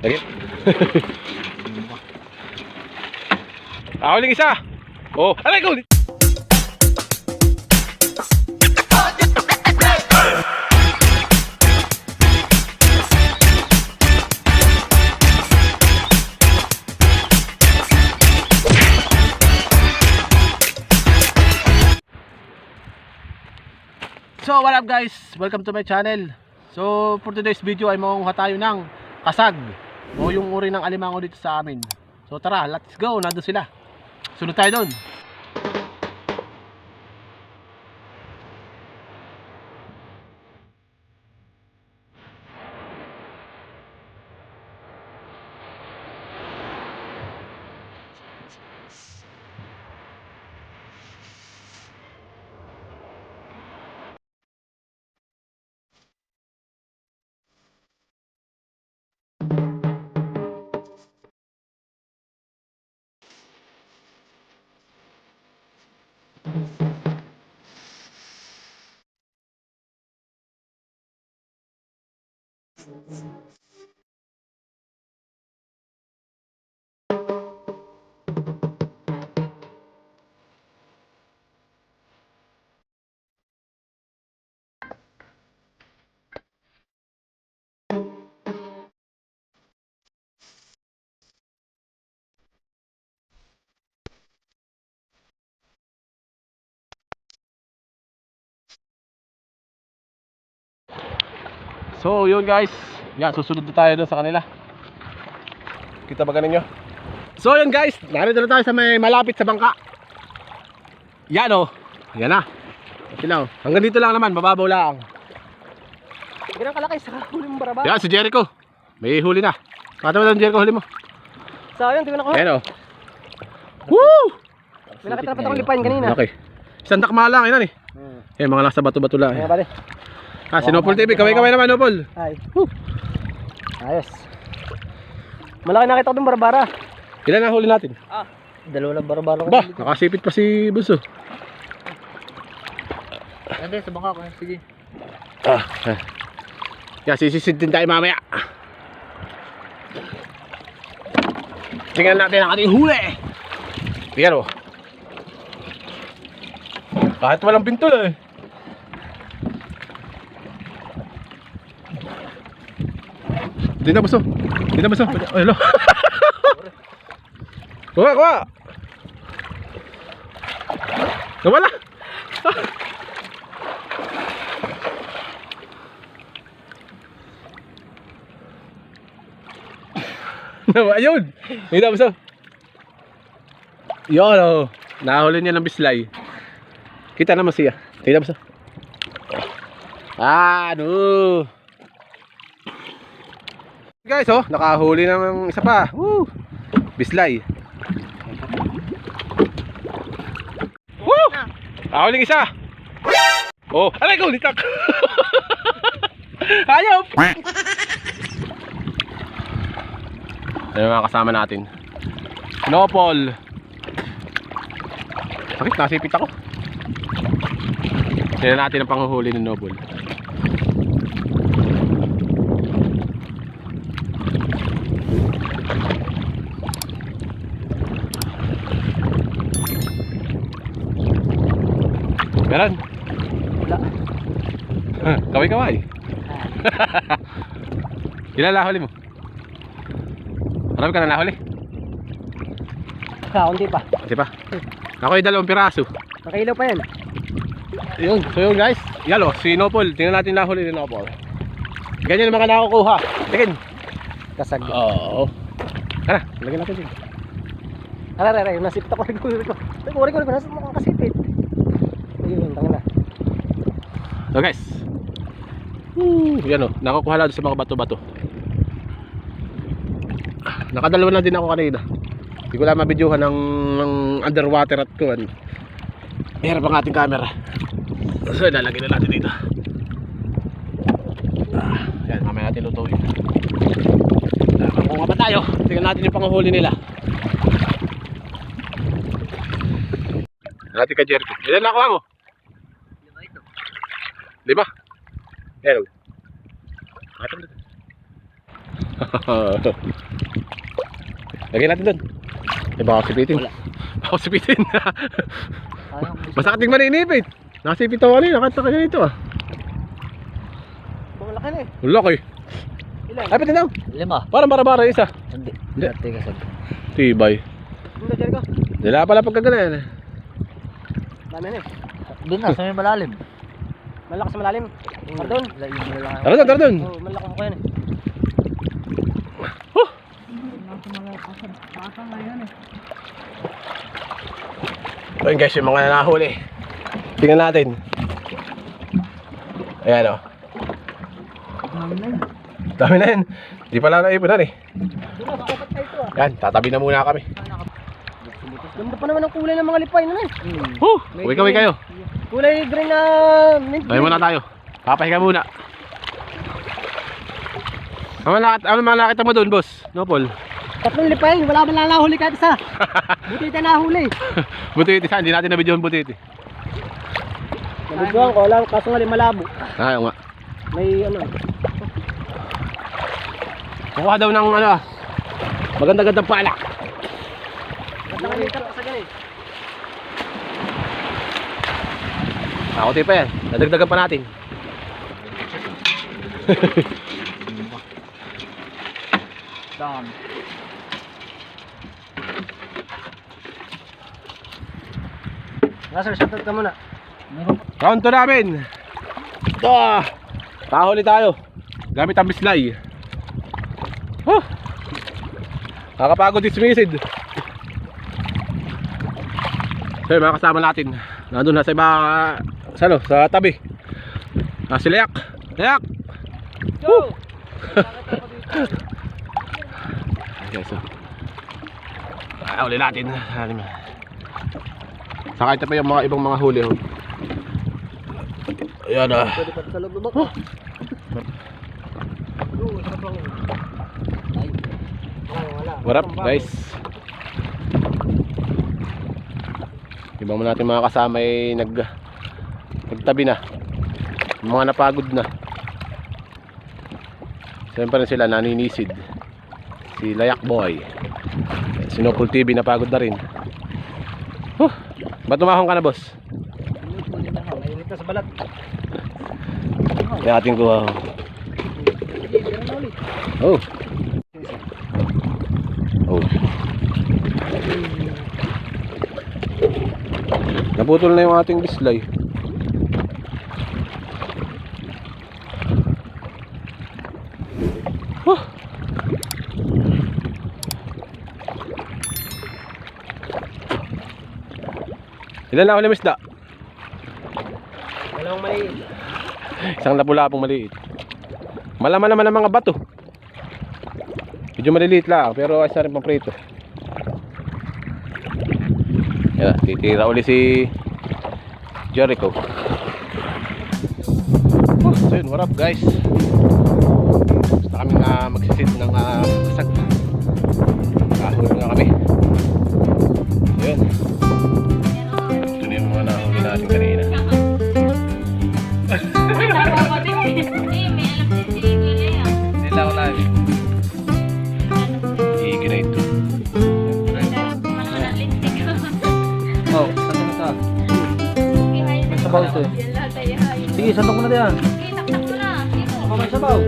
Lagi. Huling isa. Oh, aray ko. So what up guys, welcome to my channel. So for today's video ay mangunguha tayo ng kasag o yung uri ng alimango dito sa amin. So tara, let's go, nandun sila. Sunod tayo doon. So yun guys, yan, susunod na tayo doon sa kanila. Kita ba ganin nyo? So yun guys, narito na tayo sa may malapit sa bangka. Yan o, yan na. Sila o, hanggang dito lang naman, mababaw lang. Ganang kalaki sa huli mong baraba. Yan si Jericho, may huli na. Kata mo lang Jericho, huli mo. Sayang, di ko nakuha. Yan o. Woo! May nakatira pa akong lipan kanina. Okay, isang takma lang, yan eh. Yan, mga nasa bato-bato lang. Ayan pare. Si Nopol TV, kaway-kaway naman Nopol. Ay. Ayos. Malaki nakita ko ng barbara. Ilan na huli natin? Dalawa lang barbara ko. Ba, nakasipit pa si Bunso. Hindi, sa bangka ko. Sige. Yan, sisisid din tayo mamaya. Tingnan natin ang ating huli. Yan o. Kahit walang pintol eh. Di na Bunso. Di na Bunso. Ay, hello. Kuha, kuha. Nawala. Ayun. Hindi na Bunso. Yun o. Nahuli niya ng bislay. Kita naman siya. Hindi na Bunso. Ano. Guys, oh, nakahuli ng isa pa. Woo! Bislay. Woo! Nakahuling isa. Oh, aray ko, litak. Ayaw. Ano mga kasama natin? Nopol. Bakit nasipit ako? Tignan natin ang panghuhuli ng Nopol. Meron? Wala. Kaway-kaway. Ilan nahuli mo? Marami ka na nahuli? Hindi pa. Kasi pa? Ako yung 2 piraso. Nakailaw pa yan. Yun, so yun guys. Yan o, si Nopol. Tingnan natin nahuli ni Nopol. Ganyan yung mga nakukuha. Tingin. Kasag. Oo. Tara, lagyan natin din. Aray, nasipit ako. Nagkurik ko. Nasa mga kasipit. Ayun, tanga na. So guys. Yan o, nakukuha lang sa mga bato-bato. Nakadalawa na din ako kanina. Hindi ko lang mabidyuhan ng underwater at kuwan. Hirap ang ating camera. So lalagyan na natin dito. Yan, mamaya natin lutuin. Makuha pa tayo. Tingnan natin yung panguhuli nila. Natin ka Jericho. Ilan nakuha mo? 5 ito. 5? Yan. Lagay natin doon. Eh baka sipitin. Wala. Baka sipitin. Sayang. Masakit din maninipit. Nasipit ako kanina. Nakita ka ganito ah. Ang laki na eh. Ang laki. Ilan? Ay, pati na. 5. Parang bara-bara isa. Hindi. Hindi. Dati ka sabi. Tibay. Hindi, Jericho. Dila pala pagkaganan. Dami na eh. Doon na, sa may malalim. Malakas sa malalim. Pardon. Tara doon, tara doon. Oh, malakas ako yan eh. Huh! Ayun guys, yung mga nahuli. Tingnan natin. Ayan o. Dami na yun. Di pala naipunan eh. Doon na, kapat kayo ito ah. Yan, tatabi na muna kami. Ganda pa naman ang kulay ng mga lipay na eh. Uwi kayo. Kulay green na mint. Tayo muna tayo. Papahinga muna. Ano mga nakita mo doon, boss? No, Paul? 3 lipay, wala man lang nahuli kahit isa. Buti tayo nahuli. Butit isa, hindi natin nabidyohan butit eh. Nabidyohan ko, wala, kaso nga malabo. Ah, nga. May ano. Kukuha daw ng ano, maganda-gandang pala. Nakalitar ka sa ganit. Ako pa yan. Nadagdagan pa natin. Down. Sir, shoutout ka muna. Round 2 namin. Ito ah. Tahuli tayo. Gamit ang bislay. Nakakapagod yung sumisid. So yung mga kasama natin nandun na sa iba sa tabi. Si Leak. Leak! Go! Okay, so uli natin. Saka ito pa yung mga ibang mga huli. Ayan ah. Pwede pa sa loob lubak. What up guys? Ibang mo natin mga kasama ay nagtabi na. Mga napagod na. Siyempre sila naninisid. Si Layak Boy. Si Nopol TV napagod na rin. Ba't tumahong ka na, boss? Mainit na sa balat. Kaya ating kuha. Oh. Oh. Naputol na yung ating bislay. Ilan na ako na misda? Dalawang maliit. Isang lapulapong maliit. Malaman naman ang mga bato. Medyo maliliit lang pero ayos na rin pang prito. Yan, titira uli si Jericho. So yun, what up guys? Basta kami na magsisid ng kasag. Kahuli na kami. So yun. Ito na yung mga nahuli natin kanina. Sila ko lang. Higi na ito. Oh, saan mo ito? May sabaw ito eh. Sige, sandok mo na diyan. Okay, taktak ko na. Sino? Ako may sabaw.